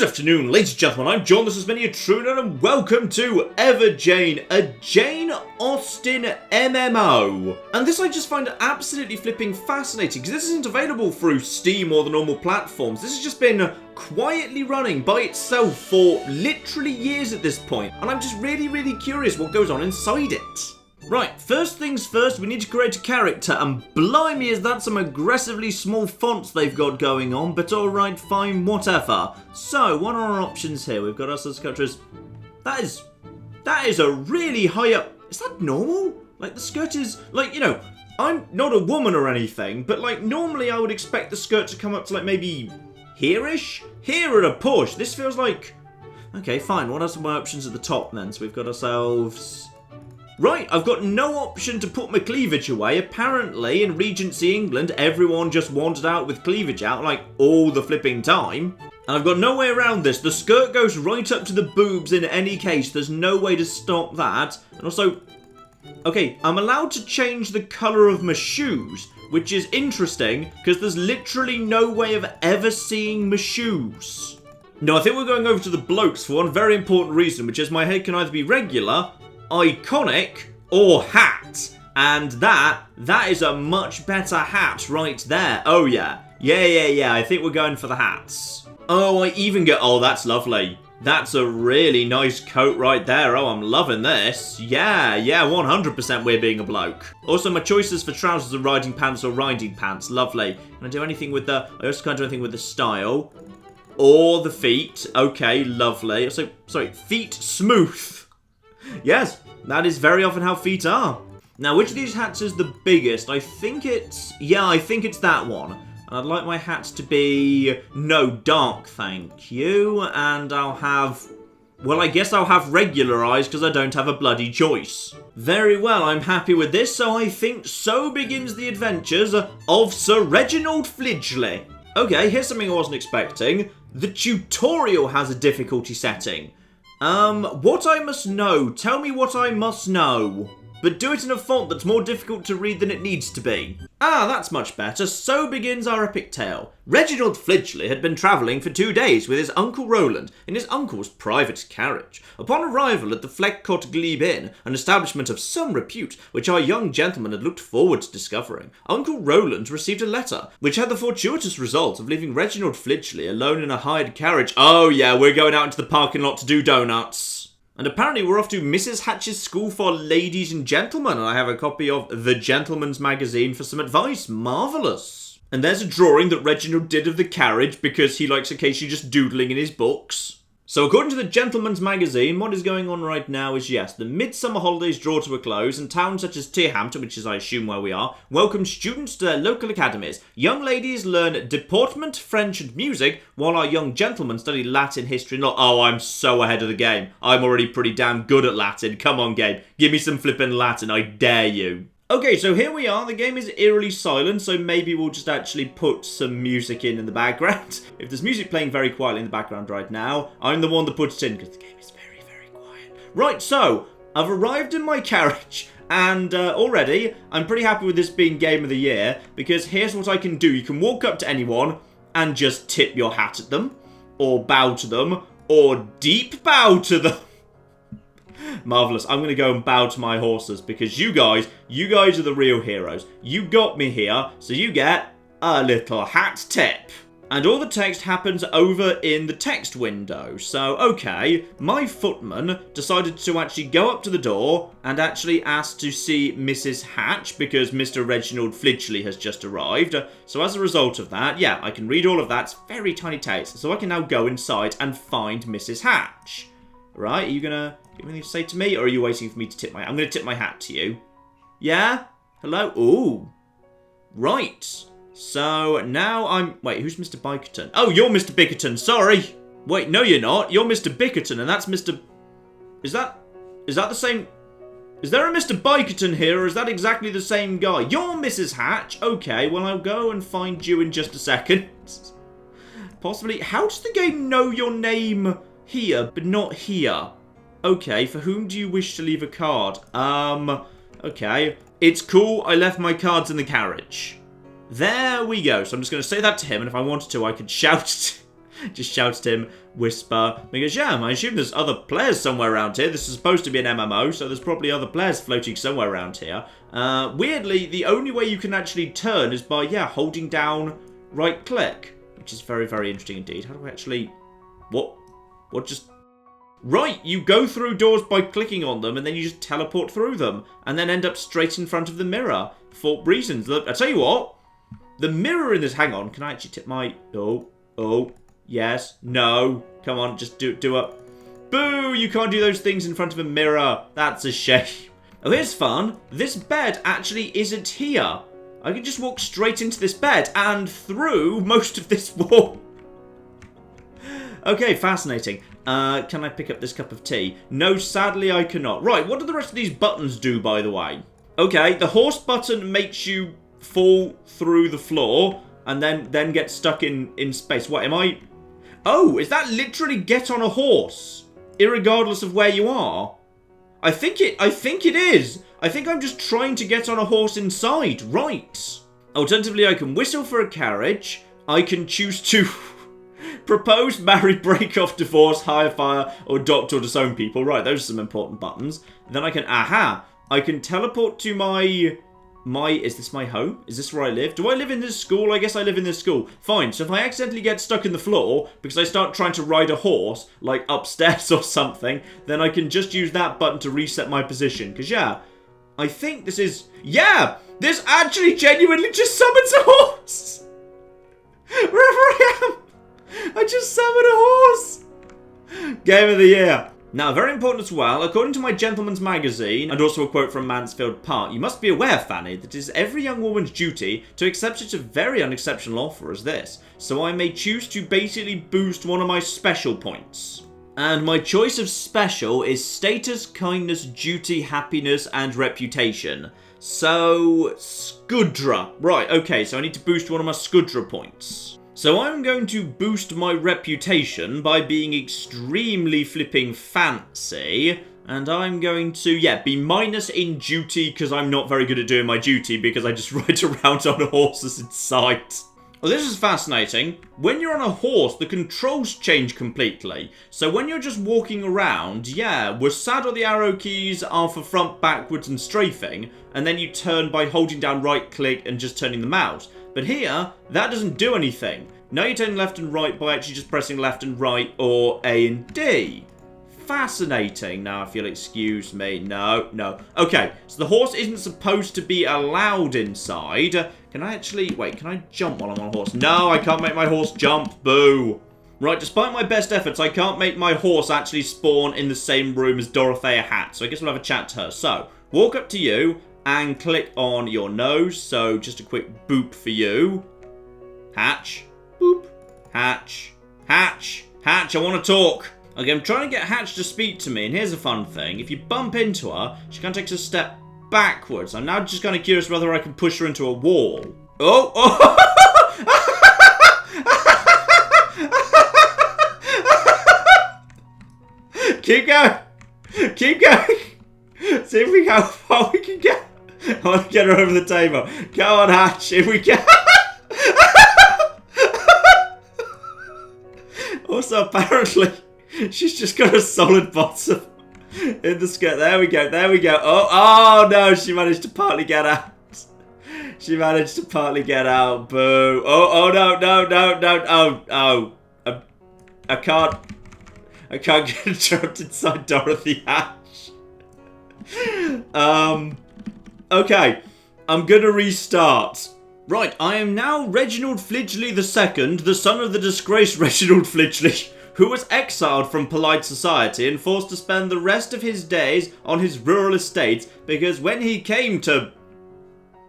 Good afternoon, ladies and gentlemen, I'm John, this is Many a Truner, and welcome to Ever Jane, a Jane Austen MMO. And this I just find absolutely flipping fascinating, because this isn't available through Steam or the normal platforms. This has just been quietly running by itself for literally years at this point, and I'm just really curious what goes on inside it. Right, first things first, we need to create a character, and blimey is that some aggressively small fonts they've got going on, but alright, fine, whatever. So, what are our options here? We've got ourselves characters. That is a really high up... Is that normal? Like, the skirt is, like, you know, I'm not a woman or anything, but, like, normally I would expect the skirt to come up to, like, maybe here-ish? Here at a push, this feels like... Okay, fine, what are some more options at the top then? So we've got ourselves... Right, I've got no option to put my cleavage away. Apparently, in Regency England, everyone just wandered out with cleavage out, like, all the flipping time. And I've got no way around this. The skirt goes right up to the boobs in any case. There's no way to stop that. And also, okay, I'm allowed to change the colour of my shoes, which is interesting, because there's literally no way of ever seeing my shoes. No, I think we're going over to the blokes for one very important reason, which is my head can either be regular, iconic, or hat. And that is a much better hat right there. Oh yeah. Yeah, I think we're going for the hats. Oh, I even get... Oh, that's lovely. That's a really nice coat right there. Oh, I'm loving this. Yeah, 100% we're being a bloke. Also, my choices for trousers are riding pants or riding pants. Lovely. Can I do anything with the... I also can't do anything with the style. Or the feet. Okay, lovely. So, sorry, feet smooth. Yes, that is very often how feet are. Now, which of these hats is the biggest? I think it's... Yeah, I think it's that one. And I'd like my hats to be... No, dark, thank you. And I'll have... Well, I guess I'll have regular eyes because I don't have a bloody choice. Very well, I'm happy with this, so I think so begins the adventures of Sir Reginald Flidgley. Okay, here's something I wasn't expecting. The tutorial has a difficulty setting. What I must know. Tell me what I must know. But do it in a font that's more difficult to read than it needs to be. Ah, that's much better. So begins our epic tale. Reginald Flidgley had been travelling for 2 days with his Uncle Roland in his uncle's private carriage. Upon arrival at the Fleckcott Glebe Inn, an establishment of some repute, which our young gentleman had looked forward to discovering, Uncle Roland received a letter, which had the fortuitous result of leaving Reginald Flidgley alone in a hired carriage. Oh yeah, we're going out into the parking lot to do donuts. And apparently we're off to Mrs. Hatch's School for Ladies and Gentlemen, and I have a copy of The Gentleman's Magazine for some advice. Marvellous. And there's a drawing that Reginald did of the carriage because he likes occasionally just doodling in his books. So according to the Gentleman's Magazine, what is going on right now is, yes, the midsummer holidays draw to a close, and towns such as Tearhampton, which is I assume where we are, welcome students to their local academies. Young ladies learn deportment, French and music, while our young gentlemen study Latin, history and law. Oh, I'm so ahead of the game. I'm already pretty damn good at Latin. Come on, game. Give me some flippin' Latin, I dare you. Okay, so here we are. The game is eerily silent, so maybe we'll just actually put some music in the background. If there's music playing very quietly in the background right now, I'm the one that puts it in, because the game is very quiet. Right, so, I've arrived in my carriage, and already, I'm pretty happy with this being Game of the Year, because here's what I can do. You can walk up to anyone and just tip your hat at them, or bow to them, or deep bow to them. Marvellous. I'm going to go and bow to my horses because you guys are the real heroes. You got me here, so you get a little hat tip. And all the text happens over in the text window. So, okay, my footman decided to actually go up to the door and actually ask to see Mrs. Hatch because Mr. Reginald Flidgley has just arrived. So as a result of that, yeah, I can read all of that. It's very tiny text. So I can now go inside and find Mrs. Hatch. Right, are you going to... You have anything to say to me, or are you waiting for me to tip my... I'm going to tip my hat to you. Yeah? Hello? Ooh. Right. So, now I'm... Wait, who's Mr. Bickerton? Oh, you're Mr. Bickerton, sorry. Wait, no you're not. You're Mr. Bickerton, and that's Mr... Is that the same... Is there a Mr. Bickerton here, or is that exactly the same guy? You're Mrs. Hatch? Okay, well, I'll go and find you in just a second. Possibly... How does the game know your name here, but not here? Okay, for whom do you wish to leave a card? Okay. It's cool, I left my cards in the carriage. There we go. So I'm just going to say that to him, and if I wanted to, I could shout Just shouts at him, whisper, because yeah, I assume there's other players somewhere around here. This is supposed to be an MMO, so there's probably other players floating somewhere around here. Weirdly, the only way you can actually turn is by, yeah, holding down right click, which is very, very interesting indeed. How do I actually... What just... Right, you go through doors by clicking on them, and then you just teleport through them, and then end up straight in front of the mirror for reasons. Look, I tell you what, the mirror in this... Hang on, can I actually tip my... Oh, yes, no, come on, just do a... Boo, you can't do those things in front of a mirror. That's a shame. Oh, here's fun. This bed actually isn't here. I can just walk straight into this bed and through most of this wall. Okay, fascinating. Can I pick up this cup of tea? No, sadly I cannot. Right, what do the rest of these buttons do, by the way? Okay, the horse button makes you fall through the floor and then get stuck in space. What, am I... Oh, is that literally get on a horse, irregardless of where you are? I think it is. I think I'm just trying to get on a horse inside. Right. Alternatively, I can whistle for a carriage. I can choose to... propose, marry, break off, divorce, hire, fire, or adopt or disown people. Right, those are some important buttons. Then I can, I can teleport to my, is this my home? Is this where I live? Do I live in this school? I guess I live in this school. Fine, so if I accidentally get stuck in the floor because I start trying to ride a horse, like upstairs or something, then I can just use that button to reset my position. Because, yeah, I think this is, yeah, this actually genuinely just summons a horse. Wherever I am. I just summoned a horse! Game of the year. Now, very important as well, according to my Gentleman's Magazine, and also a quote from Mansfield Park, you must be aware, Fanny, that it is every young woman's duty to accept such a very unexceptional offer as this, so I may choose to basically boost one of my special points. And my choice of special is status, kindness, duty, happiness, and reputation. So, Scudra. Right, okay, so I need to boost one of my Scudra points. So I'm going to boost my reputation by being extremely flipping fancy. And I'm going to, yeah, be minus in duty because I'm not very good at doing my duty because I just ride around on horses in sight. Well, this is fascinating. When you're on a horse, the controls change completely. So when you're just walking around, yeah, we're saddle the arrow keys are for front, backwards, and strafing. And then you turn by holding down right click and just turning the mouse. But here, that doesn't do anything. Now you're turning left and right by actually just pressing left and right or A and D. Fascinating. Now, if you'll excuse me. No. Okay, so the horse isn't supposed to be allowed inside. Can I actually... Wait, can I jump while I'm on a horse? No, I can't make my horse jump. Boo. Right, despite my best efforts, I can't make my horse actually spawn in the same room as Dorothea Hat. So I guess we'll have a chat to her. So, walk up to you and click on your nose. So, just a quick boop for you. Hatch. Boop. Hatch. Hatch. Hatch, I want to talk. Okay, I'm trying to get Hatch to speak to me, and here's a fun thing. If you bump into her, she kind of takes a step backwards. I'm now just kind of curious whether I can push her into a wall. Oh! Keep going! Keep going! See if we how far we can get. I want to get her over the table. Go on, Hatch, if we can. Also, apparently, she's just got a solid bottom in the skirt. There we go, there we go. Oh no, she managed to partly get out. She managed to partly get out. Boo. Oh no. I can't get trapped inside Dorothy Hatch. Okay, I'm gonna restart. Right, I am now Reginald Flidgley II, the son of the disgraced Reginald Flidgley, who was exiled from polite society and forced to spend the rest of his days on his rural estates because when he came to...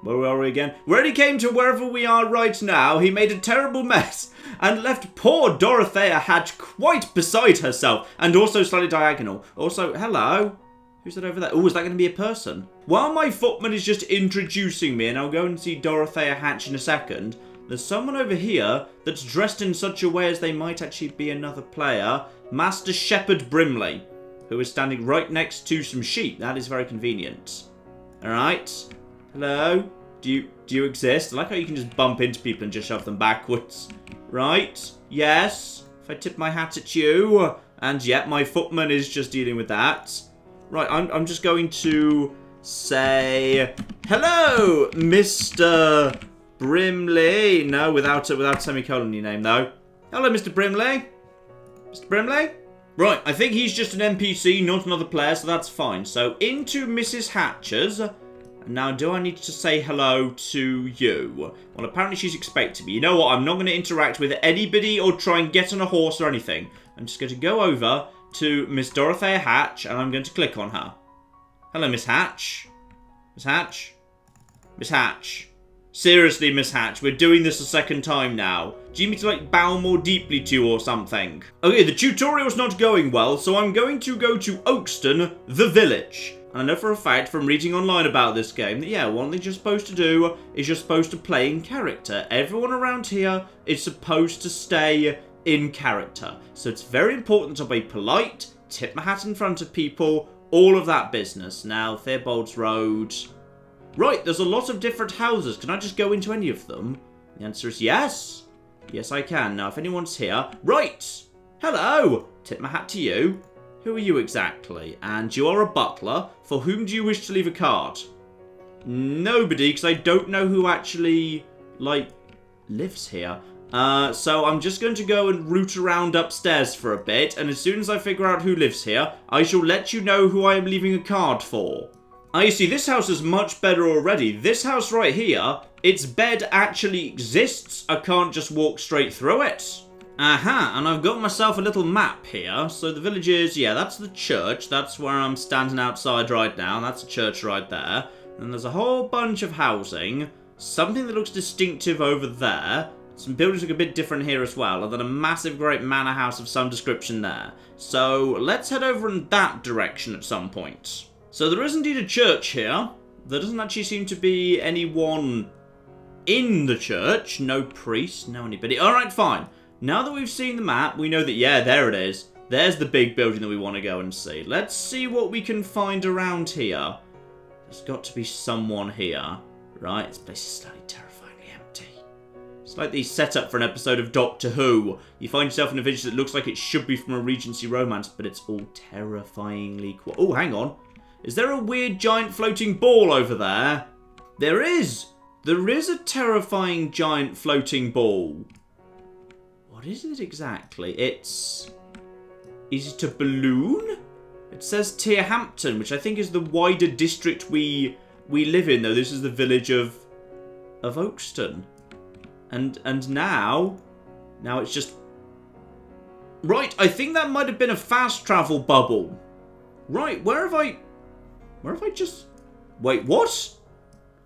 Where are we again? When he came to wherever we are right now, he made a terrible mess and left poor Dorothea Hatch quite beside herself and also slightly diagonal. Also, hello? Who's that over there? Oh, is that going to be a person? While my footman is just introducing me, and I'll go and see Dorothea Hatch in a second, there's someone over here that's dressed in such a way as they might actually be another player. Master Shepherd Brimley, who is standing right next to some sheep. That is very convenient. Alright. Hello? Do you exist? I like how you can just bump into people and just shove them backwards. Right? Yes? If I tip my hat at you. And yet, my footman is just dealing with that. Right, I'm just going to say, hello, Mr. Brimley. No, without semicolon in your name, though. Hello, Mr. Brimley. Mr. Brimley? Right, I think he's just an NPC, not another player, so that's fine. So, into Mrs. Hatcher's. Now, do I need to say hello to you? Well, apparently she's expecting me. You know what? I'm not going to interact with anybody or try and get on a horse or anything. I'm just going to go over to Miss Dorothea Hatch, and I'm going to click on her. Hello, Miss Hatch. Miss Hatch? Miss Hatch. Seriously, Miss Hatch, we're doing this a second time now. Do you need me to, like, bow more deeply to you or something? Okay, the tutorial's not going well, so I'm going to go to Oakston, the village. And I know for a fact from reading online about this game that, yeah, one thing you're supposed to do is you're supposed to play in character. Everyone around here is supposed to stay in character. So it's very important to be polite, tip my hat in front of people, all of that business. Now, Theobald's Road. Right, there's a lot of different houses. Can I just go into any of them? The answer is yes. Yes, I can. Now, if anyone's here. Right. Hello. Tip my hat to you. Who are you exactly? And you are a butler. For whom do you wish to leave a card? Nobody, because I don't know who actually, like, lives here. So I'm just going to go and root around upstairs for a bit. And as soon as I figure out who lives here, I shall let you know who I am leaving a card for. You see, this house is much better already. This house right here, its bed actually exists. I can't just walk straight through it. Aha, and I've got myself a little map here. So the village is, yeah, that's the church. That's where I'm standing outside right now. That's a church right there. And there's a whole bunch of housing. Something that looks distinctive over there. Some buildings look a bit different here as well. And then a massive great manor house of some description there. So let's head over in that direction at some point. So there is indeed a church here. There doesn't actually seem to be anyone in the church. No priest, no anybody. Alright, fine. Now that we've seen the map, we know that, yeah, there it is. There's the big building that we want to go and see. Let's see what we can find around here. There's got to be someone here. Right, this place is slightly terrifyingly empty. It's like the setup for an episode of Doctor Who. You find yourself in a village that looks like it should be from a Regency romance, but it's all terrifyingly quiet. Oh, hang on. Is there a weird giant floating ball over there? There is! There is a terrifying giant floating ball. What is it exactly? Is it a balloon? It says Tearhampton, which I think is the wider district we live in, though. This is the village of Oakston. And now it's just... Right, I think that might have been a fast travel bubble. Right, where have I just... Wait, what?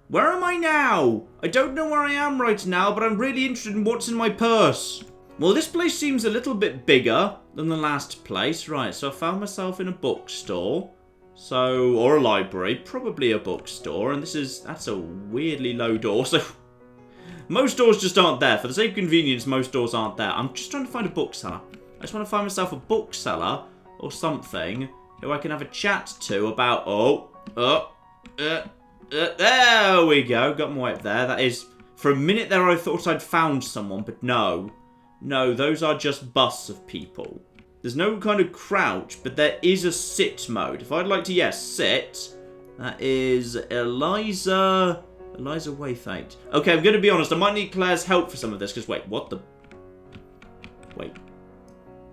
Where am I now? I don't know where I am right now, but I'm really interested in what's in my purse. Well, this place seems a little bit bigger than the last place. Right, so I found myself in a bookstore. Or a library, probably a bookstore. And that's a weirdly low door. So, most doors just aren't there. For the sake of convenience, most doors aren't there. I'm just trying to find a bookseller. I just want to find myself a bookseller or something who I can have a chat to about... there we go. Got my way up there. That is... For a minute there I thought I'd found someone, but no. No, those are just busts of people. There's no kind of crouch, but there is a sit mode. If I'd like to, yes, sit. That is Eliza Waythite. Okay, I'm going to be honest. I might need Claire's help for some of this, because wait, what the... Wait.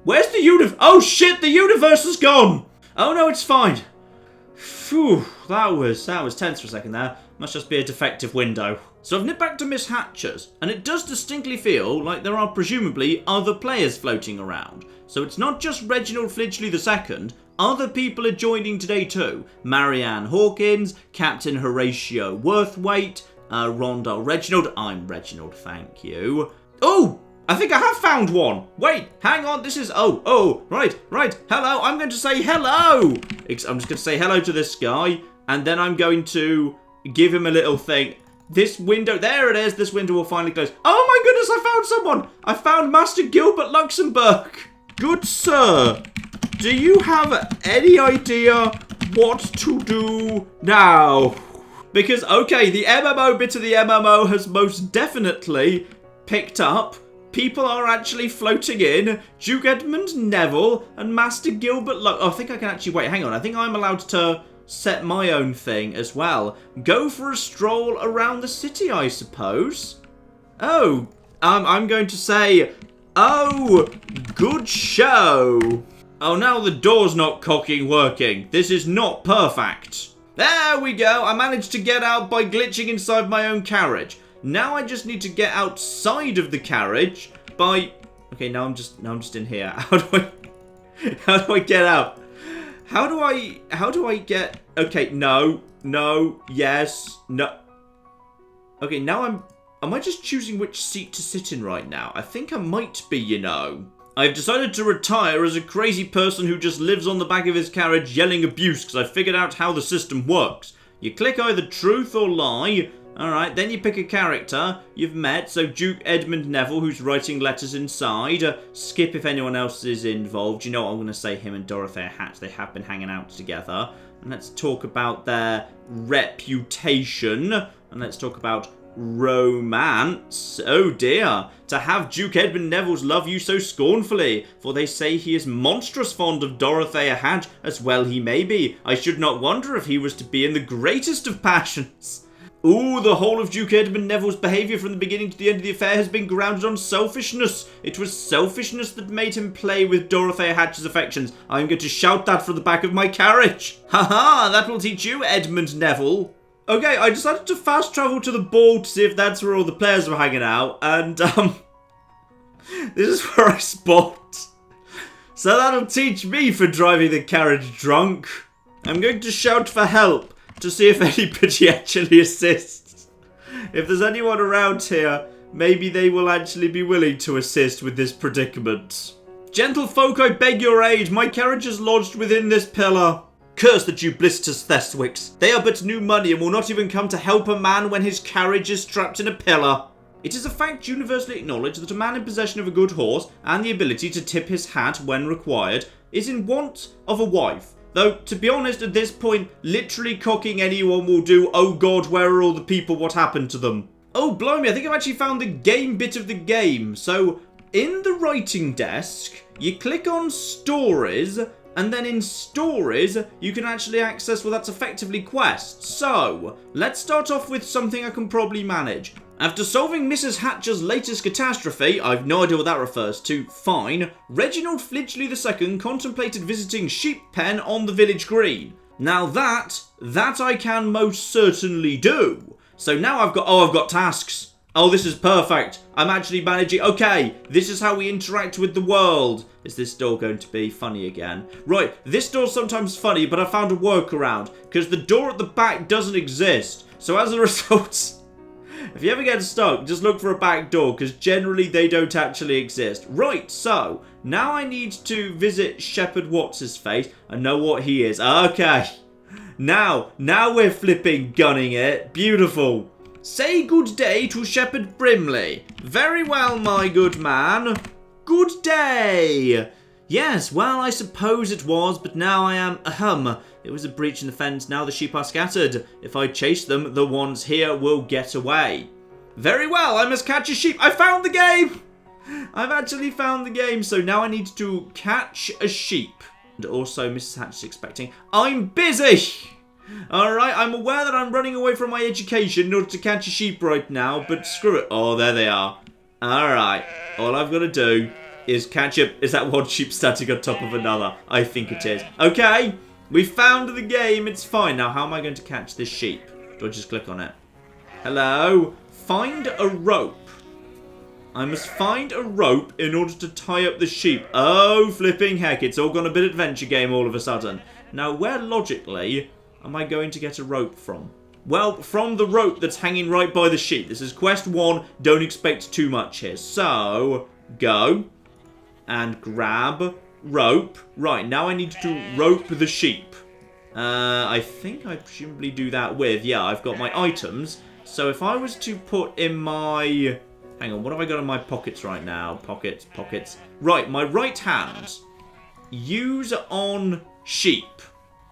Where's the universe? Oh shit, the universe is gone! Oh no, it's fine. Phew, that was tense for a second there. Must just be a defective window. So I've nipped back to Miss Hatcher's, and it does distinctly feel like there are presumably other players floating around. So it's not just Reginald Flidgley II, other people are joining today too. Marianne Hawkins, Captain Horatio Worthwaite, Rondell Reginald. I'm Reginald, thank you. Oh! I think I have found one. Wait, hang on. This is... right. Hello. I'm going to say hello. I'm just going to say hello to this guy. And then I'm going to give him a little thing. This window... There it is. This window will finally close. Oh my goodness, I found someone. I found Master Gilbert Luxembourg. Good sir. Do you have any idea what to do now? Because, okay, the MMO bit of the MMO has most definitely picked up people are actually floating in. Duke Edmund Neville and Master Gilbert Oh, I think I can actually... Wait, hang on. I think I'm allowed to set my own thing as well. Go for a stroll around the city, I suppose. Oh, I'm going to say... Oh, good show. Oh, now the door's not working. This is not perfect. There we go. I managed to get out by glitching inside my own carriage. Now I just need to get outside of the carriage by... Okay, now I'm just in here. How do I get out? How do I get... Okay, no, yes, no. Okay, now am I just choosing which seat to sit in right now? I think I might be, you know. I've decided to retire as a crazy person who just lives on the back of his carriage yelling abuse because I figured out how the system works. You click either truth or lie. Alright, then you pick a character you've met. So Duke Edmund Neville, who's writing letters inside. Skip if anyone else is involved. You know what I'm going to say? Him and Dorothea Hatch, they have been hanging out together. And let's talk about their reputation. And let's talk about romance. Oh dear, to have Duke Edmund Neville's love you so scornfully, for they say he is monstrous fond of Dorothea Hatch, as well he may be. I should not wonder if he was to be in the greatest of passions. Ooh, the whole of Duke Edmund Neville's behaviour from the beginning to the end of the affair has been grounded on selfishness. It was selfishness that made him play with Dorothea Hatch's affections. I'm going to shout that from the back of my carriage. Haha, that will teach you, Edmund Neville. Okay, I decided to fast travel to the ball to see if that's where all the players were hanging out, and, this is where I spot. So that'll teach me for driving the carriage drunk. I'm going to shout for help to see if anybody actually assists. If there's anyone around here, maybe they will actually be willing to assist with this predicament. Gentlefolk, I beg your aid. My carriage is lodged within this pillar. Curse the duplicitous Thestwicks. They are but new money and will not even come to help a man when his carriage is strapped in a pillar. It is a fact universally acknowledged that a man in possession of a good horse and the ability to tip his hat when required is in want of a wife. Though, to be honest, at this point, literally cocking anyone will do. Oh god, where are all the people? What happened to them? Oh, blimey, I think I've actually found the game bit of the game. So, in the writing desk, you click on stories, and then in stories, you can actually access, well, that's effectively quests. So, let's start off with something I can probably manage. After solving Mrs. Hatcher's latest catastrophe, I've no idea what that refers to, fine, Reginald Flidgley II contemplated visiting Sheep Pen on the village green. Now that I can most certainly do. So now I've got tasks. Oh, this is perfect. I'm actually managing. Okay, this is how we interact with the world. Is this door going to be funny again? Right, this door's sometimes funny, but I found a workaround, because the door at the back doesn't exist. So as a result, if you ever get stuck, just look for a back door, because generally they don't actually exist. Right, so now I need to visit Shepherd What's-His-Face and know what he is. Okay, now we're flipping gunning it. Beautiful. Say good day to Shepherd Brimley. Very well, my good man. Good day. Yes, well, I suppose it was, but now I am, it was a breach in the fence, now the sheep are scattered. If I chase them, the ones here will get away. Very well, I must catch a sheep. I found the game! I've actually found the game, so now I need to catch a sheep. And also, Mrs. Hatch is expecting. I'm busy! Alright, I'm aware that I'm running away from my education in order to catch a sheep right now, but screw it. Oh, there they are. Alright, all I've got to do is catch up. Is that one sheep standing on top of another? I think it is. Okay, we found the game. It's fine. Now, how am I going to catch this sheep? Do I just click on it? Hello? Find a rope. I must find a rope in order to tie up the sheep. Oh, flipping heck. It's all gone a bit adventure game all of a sudden. Now, where logically am I going to get a rope from? Well, from the rope that's hanging right by the sheep. This is quest 1. Don't expect too much here. So, go and grab rope. Right, now I need to rope the sheep. I think I presumably do that with, yeah, I've got my items. So if I was to put in my... Hang on, what have I got in my pockets right now? Pockets. Right, my right hand. Use on sheep.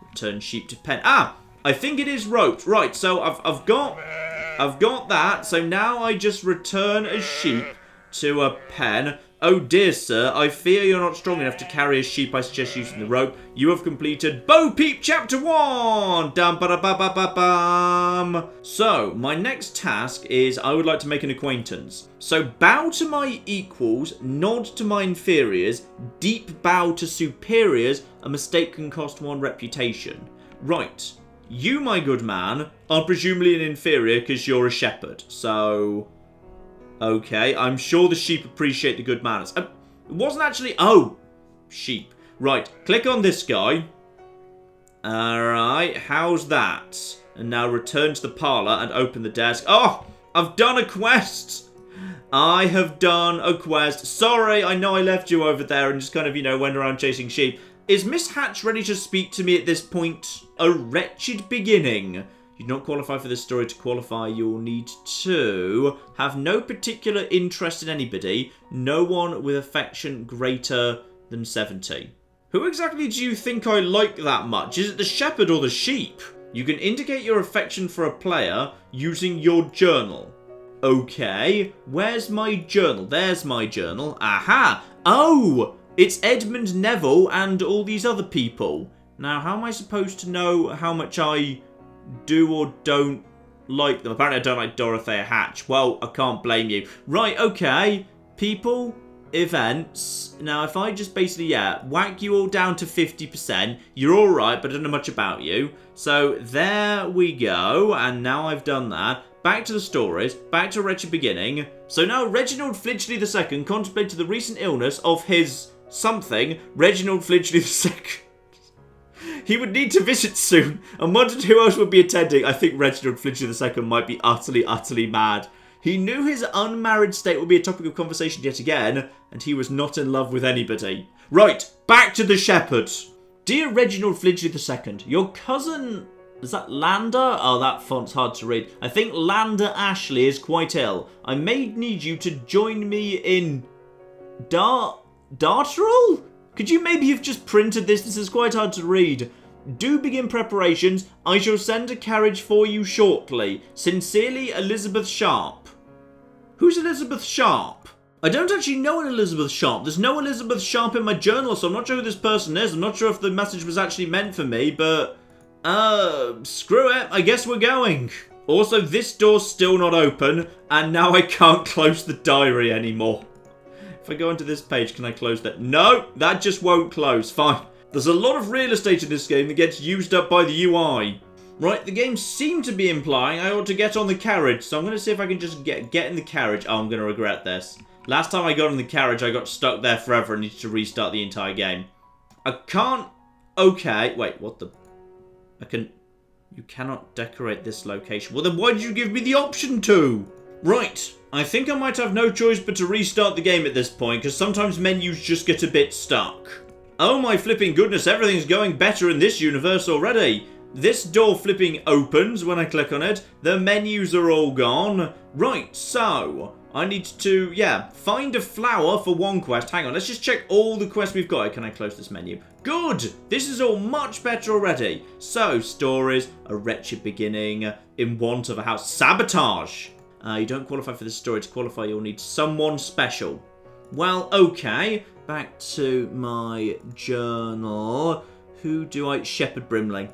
Return sheep to pen. Ah! I think it is roped. Right, so I've got that. So now I just return a sheep to a pen. Oh dear, sir, I fear you're not strong enough to carry a sheep. I suggest using the rope. You have completed Bo Peep Chapter 1! Dum ba da ba ba ba bum. So, my next task is I would like to make an acquaintance. So, bow to my equals, nod to my inferiors, deep bow to superiors. A mistake can cost 1 reputation. Right. You, my good man, are presumably an inferior because you're a shepherd. So... okay, I'm sure the sheep appreciate the good manners. It wasn't actually... oh, sheep. Right, click on this guy. Alright, how's that? And now return to the parlour and open the desk. Oh, I've done a quest. I have done a quest. Sorry, I know I left you over there and just kind of, you know, went around chasing sheep. Is Miss Hatch ready to speak to me at this point? A wretched beginning. You do not qualify for this story. To qualify, you'll need to have no particular interest in anybody. No one with affection greater than 70. Who exactly do you think I like that much? Is it the shepherd or the sheep? You can indicate your affection for a player using your journal. Okay, where's my journal? There's my journal. Aha! Oh! It's Edmund Neville and all these other people. Now, how am I supposed to know how much I do or don't like them? Apparently I don't like Dorothea Hatch. Well, I can't blame you. Right, okay. People, events. Now, if I just basically, yeah, whack you all down to 50%, you're alright, but I don't know much about you. So, there we go. And now I've done that. Back to the stories. Back to Wretched Beginning. So now Reginald Flidgley II contemplated the recent illness of his something, Reginald Flidgley II. He would need to visit soon and wondered who else would be attending. I think Reginald Flidgley II might be utterly mad. He knew his unmarried state would be a topic of conversation yet again, and he was not in love with anybody. Right, back to the shepherd. Dear Reginald Flidgley II, your cousin... is that Lander? Oh, that font's hard to read. I think Lander Ashley is quite ill. I may need you to join me in... Darterel? Could you maybe have just printed this? This is quite hard to read. Do begin preparations. I shall send a carriage for you shortly. Sincerely, Elizabeth Sharp. Who's Elizabeth Sharp? I don't actually know an Elizabeth Sharp. There's no Elizabeth Sharp in my journal, so I'm not sure who this person is. I'm not sure if the message was actually meant for me, but... screw it. I guess we're going. Also, this door's still not open, and now I can't close the diary anymore. If I go onto this page, can I close that? No, that just won't close. Fine. There's a lot of real estate in this game that gets used up by the UI. Right, the game seemed to be implying I ought to get on the carriage, so I'm going to see if I can just get in the carriage. Oh, I'm going to regret this. Last time I got on the carriage, I got stuck there forever and needed to restart the entire game. I can't... okay, wait, what the... you cannot decorate this location. Well, then why did you give me the option to? Right. I think I might have no choice but to restart the game at this point, because sometimes menus just get a bit stuck. Oh my flipping goodness, everything's going better in this universe already. This door flipping opens when I click on it. The menus are all gone. Right, so... I need to, yeah, find a flower for one quest. Hang on, let's just check all the quests we've got. Can I close this menu? Good! This is all much better already. So, stories, a wretched beginning, in want of a house. Sabotage! You don't qualify for this story. To qualify, you'll need someone special. Well, okay. Back to my journal. Who do I... Shepherd Brimley.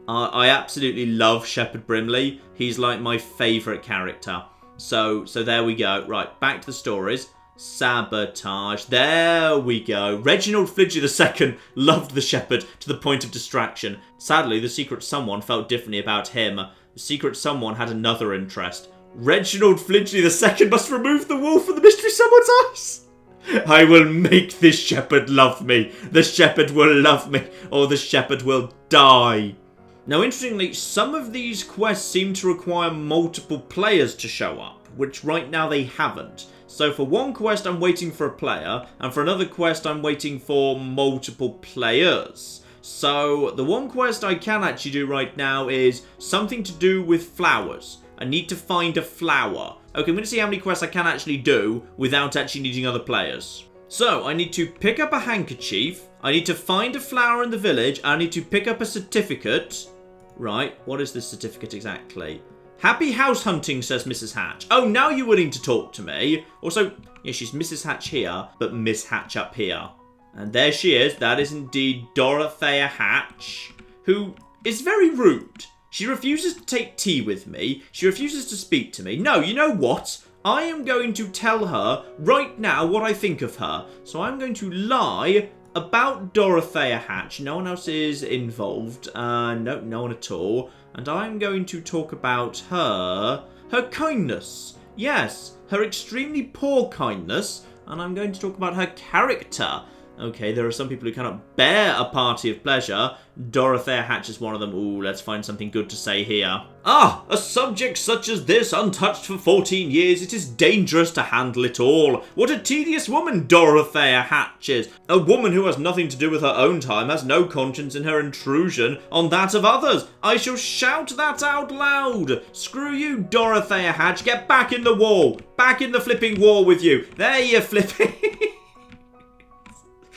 I absolutely love Shepherd Brimley. He's like my favourite character. So there we go. Right, back to the stories. Sabotage. There we go. Reginald Flidgley II loved the shepherd to the point of distraction. Sadly, the secret someone felt differently about him. The secret someone had another interest. Reginald Flidgley II must remove the wool from the mystery someone's eyes. I will make this shepherd love me. The shepherd will love me, or the shepherd will die. Now, interestingly, some of these quests seem to require multiple players to show up, which right now they haven't. So for one quest, I'm waiting for a player, and for another quest, I'm waiting for multiple players. So the one quest I can actually do right now is something to do with flowers. I need to find a flower. Okay, I'm going to see how many quests I can actually do without actually needing other players. So, I need to pick up a handkerchief. I need to find a flower in the village. I need to pick up a certificate. Right, what is this certificate exactly? Happy house hunting, says Mrs. Hatch. Oh, now you're willing to talk to me. Also, yeah, she's Mrs. Hatch here, but Miss Hatch up here. And there she is. That is indeed Dorothea Hatch, who is very rude. She refuses to take tea with me. She refuses to speak to me. No, you know what? I am going to tell her right now what I think of her. So I'm going to lie about Dorothea Hatch. No one else is involved. No one at all. And I'm going to talk about her kindness. Yes, her extremely poor kindness. And I'm going to talk about her character. Okay, there are some people who cannot bear a party of pleasure. Dorothea Hatch is one of them. Ooh, let's find something good to say here. Ah, a subject such as this, untouched for 14 years, it is dangerous to handle it all. What a tedious woman Dorothea Hatch is. A woman who has nothing to do with her own time, has no conscience in her intrusion on that of others. I shall shout that out loud. Screw you, Dorothea Hatch. Get back in the wall. Back in the flipping wall with you. There you flipping.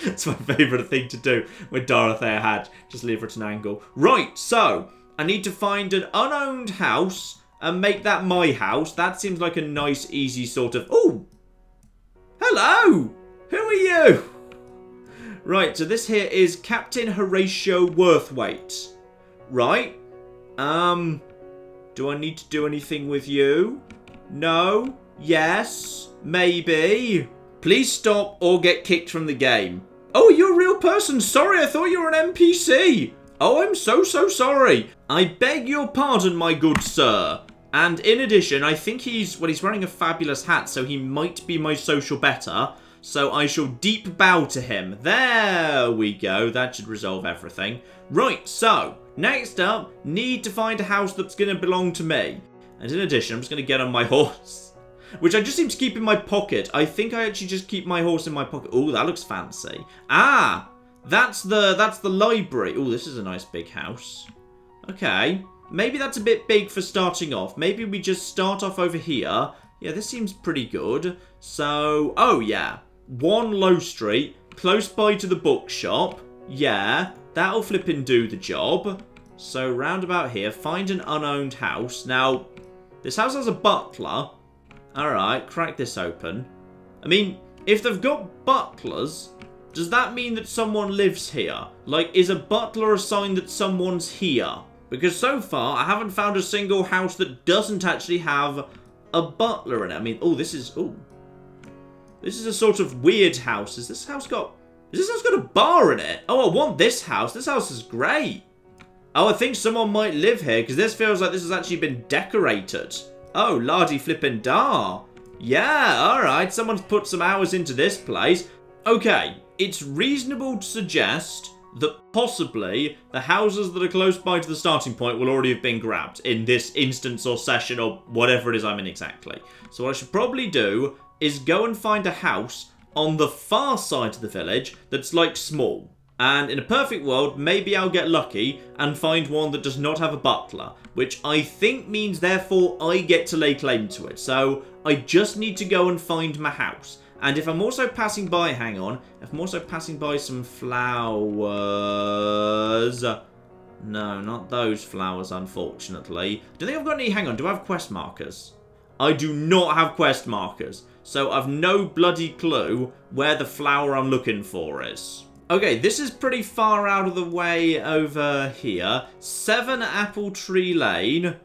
It's my favourite thing to do with Dorothea Hatch. Just leave her at an angle. Right, so I need to find an unowned house and make that my house. That seems like a nice, easy sort of... Oh! Hello! Who are you? Right, so this here is Captain Horatio Worthwaite. Right. Do I need to do anything with you? No? Yes? Maybe? Please stop or get kicked from the game. Oh, you're a real person. Sorry, I thought you were an NPC. Oh, I'm so sorry. I beg your pardon, my good sir. And in addition, I think he's wearing a fabulous hat, so he might be my social better. So I shall deep bow to him. There we go. That should resolve everything. Right, so next up, need to find a house that's going to belong to me. And in addition, I'm just going to get on my horse. Which I just seem to keep in my pocket. I think I actually just keep my horse in my pocket. Oh, that looks fancy. Ah, that's the library. Oh, this is a nice big house. Okay, maybe that's a bit big for starting off. Maybe we just start off over here. Yeah, this seems pretty good. So, oh yeah, 1 Low Street, close by to the bookshop. Yeah, that'll flippin' do the job. So round about here, find an unowned house. Now, this house has a butler. Alright, crack this open. I mean, if they've got butlers, does that mean that someone lives here? Like, is a butler a sign that someone's here? Because so far, I haven't found a single house that doesn't actually have a butler in it. I mean, this is a sort of weird house. Has this house got a bar in it? Oh, I want this house. This house is great. Oh, I think someone might live here, because this feels like this has actually been decorated. Oh, lardy flippin' dar. Yeah, alright, someone's put some hours into this place. Okay, it's reasonable to suggest that possibly the houses that are close by to the starting point will already have been grabbed in this instance or session or whatever it is I'm in exactly. So what I should probably do is go and find a house on the far side of the village that's like small. And in a perfect world, maybe I'll get lucky and find one that does not have a butler, which I think means therefore I get to lay claim to it. So I just need to go and find my house. And if I'm also passing by, if I'm also passing by some flowers... No, not those flowers, unfortunately. Do they have got any... Hang on, do I have quest markers? I do not have quest markers. So I've no bloody clue where the flower I'm looking for is. Okay, this is pretty far out of the way over here. 7 Apple Tree Lane.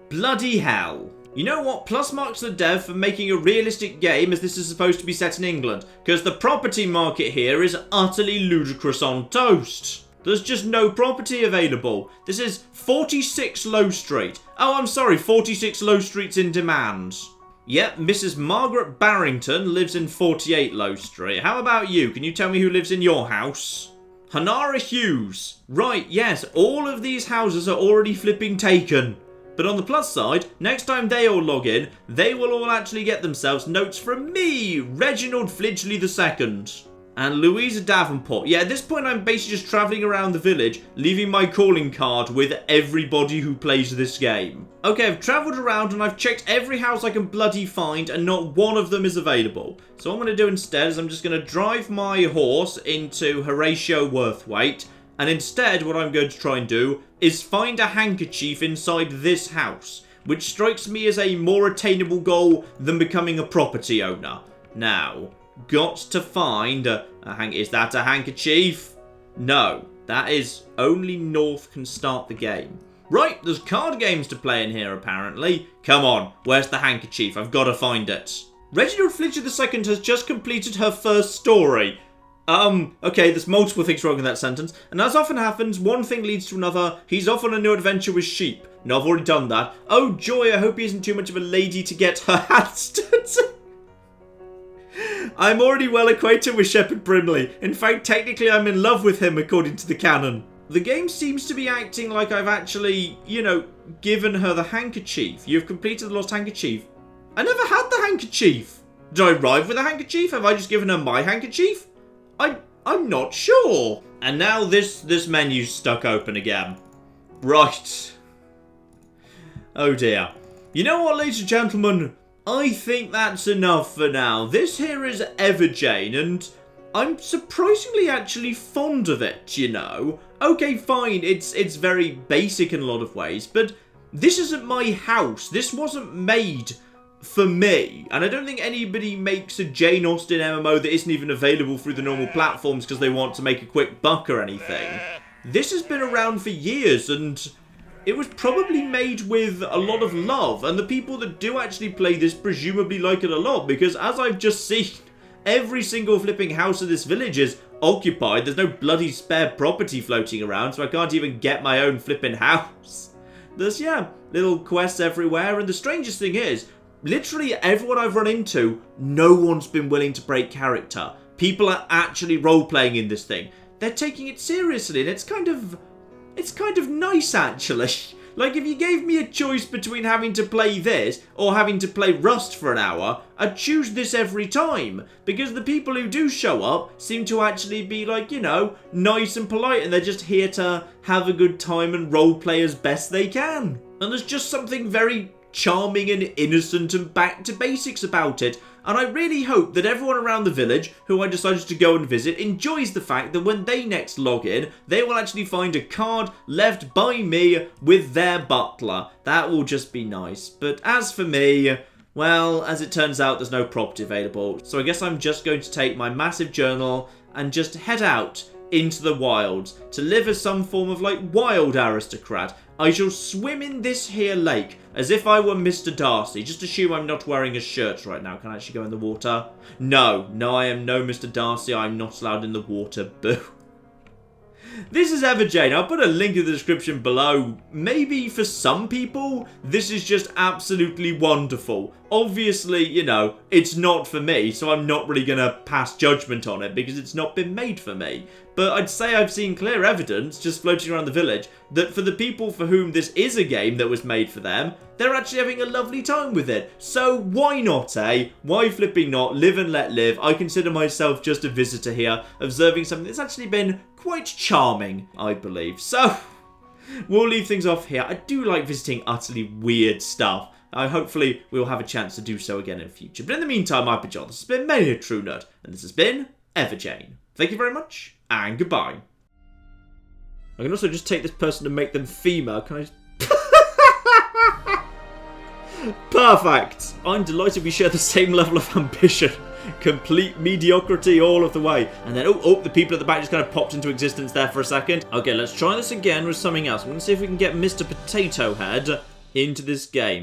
Bloody hell. You know what? Plus marks the dev for making a realistic game as this is supposed to be set in England. Because the property market here is utterly ludicrous on toast. There's just no property available. This is 46 Low Street. Oh, I'm sorry, 46 Low Street's in demand. Yep, Mrs. Margaret Barrington lives in 48 Low Street. How about you? Can you tell me who lives in your house? Hanara Hughes. Right, yes, all of these houses are already flipping taken. But on the plus side, next time they all log in, they will all actually get themselves notes from me, Reginald Flidgley II. And Louisa Davenport. Yeah, at this point I'm basically just travelling around the village, leaving my calling card with everybody who plays this game. Okay, I've travelled around and I've checked every house I can bloody find and not one of them is available. So what I'm going to do instead is I'm just going to drive my horse into Horatio Worthwaite. And instead what I'm going to try and do is find a handkerchief inside this house. which strikes me as a more attainable goal than becoming a property owner. Now, got to find is that a handkerchief? No, that is only North can start the game. Right, there's card games to play in here apparently. Come on, where's the handkerchief? I've got to find it. Reginald Fletcher II has just completed her first story. Okay, there's multiple things wrong in that sentence. And as often happens, one thing leads to another. He's off on a new adventure with sheep. No, I've already done that. Oh, joy, I hope he isn't too much of a lady to get her hat stood. I'm already well acquainted with Shepherd Brimley. In fact, technically I'm in love with him, according to the canon. The game seems to be acting like I've actually, given her the handkerchief. You've completed the lost handkerchief. I never had the handkerchief. Did I arrive with a handkerchief? Have I just given her my handkerchief? I'm not sure. And now this menu's stuck open again. Right. Oh dear. You know what, ladies and gentlemen? I think that's enough for now. This here is Everjane, and I'm surprisingly actually fond of it, Okay, fine, it's very basic in a lot of ways, but this isn't my house. This wasn't made for me, and I don't think anybody makes a Jane Austen MMO that isn't even available through the normal platforms because they want to make a quick buck or anything. This has been around for years, and it was probably made with a lot of love, and the people that do actually play this presumably like it a lot, because as I've just seen, every single flipping house of this village is occupied. There's no bloody spare property floating around, so I can't even get my own flipping house. There's, little quests everywhere, and the strangest thing is, literally everyone I've run into, no one's been willing to break character. People are actually role-playing in this thing. They're taking it seriously, and it's kind of nice, actually. Like, if you gave me a choice between having to play this or having to play Rust for an hour, I'd choose this every time. Because the people who do show up seem to actually be, like, nice and polite, and they're just here to have a good time and roleplay as best they can. And there's just something very charming and innocent and back to basics about it, and I really hope that everyone around the village who I decided to go and visit enjoys the fact that when they next log in, they will actually find a card left by me with their butler. That will just be nice. But as for me, well, as it turns out, there's no property available, so I guess I'm just going to take my massive journal and just head out into the wilds to live as some form of, wild aristocrat. I shall swim in this here lake as if I were Mr. Darcy. Just assume I'm not wearing a shirt right now. Can I actually go in the water? No, I am no Mr. Darcy. I'm not allowed in the water. Boo. This is Everjane. I'll put a link in the description below. Maybe for some people, this is just absolutely wonderful. Obviously, it's not for me, so I'm not really going to pass judgment on it because it's not been made for me. But I'd say I've seen clear evidence, just floating around the village, that for the people for whom this is a game that was made for them, they're actually having a lovely time with it. So why not, eh? Why flipping not? Live and let live. I consider myself just a visitor here, observing something that's actually been quite charming, I believe. So, we'll leave things off here. I do like visiting utterly weird stuff. Hopefully, we'll have a chance to do so again in the future. But in the meantime, I've been John. This has been Many a True Nerd, and this has been Everjane. Thank you very much, and goodbye. I can also just take this person and make them female. Can I... Perfect! I'm delighted we share the same level of ambition. Complete mediocrity all of the way. And then, oh, the people at the back just kind of popped into existence there for a second. Okay, let's try this again with something else. I'm going to see if we can get Mr. Potato Head into this game.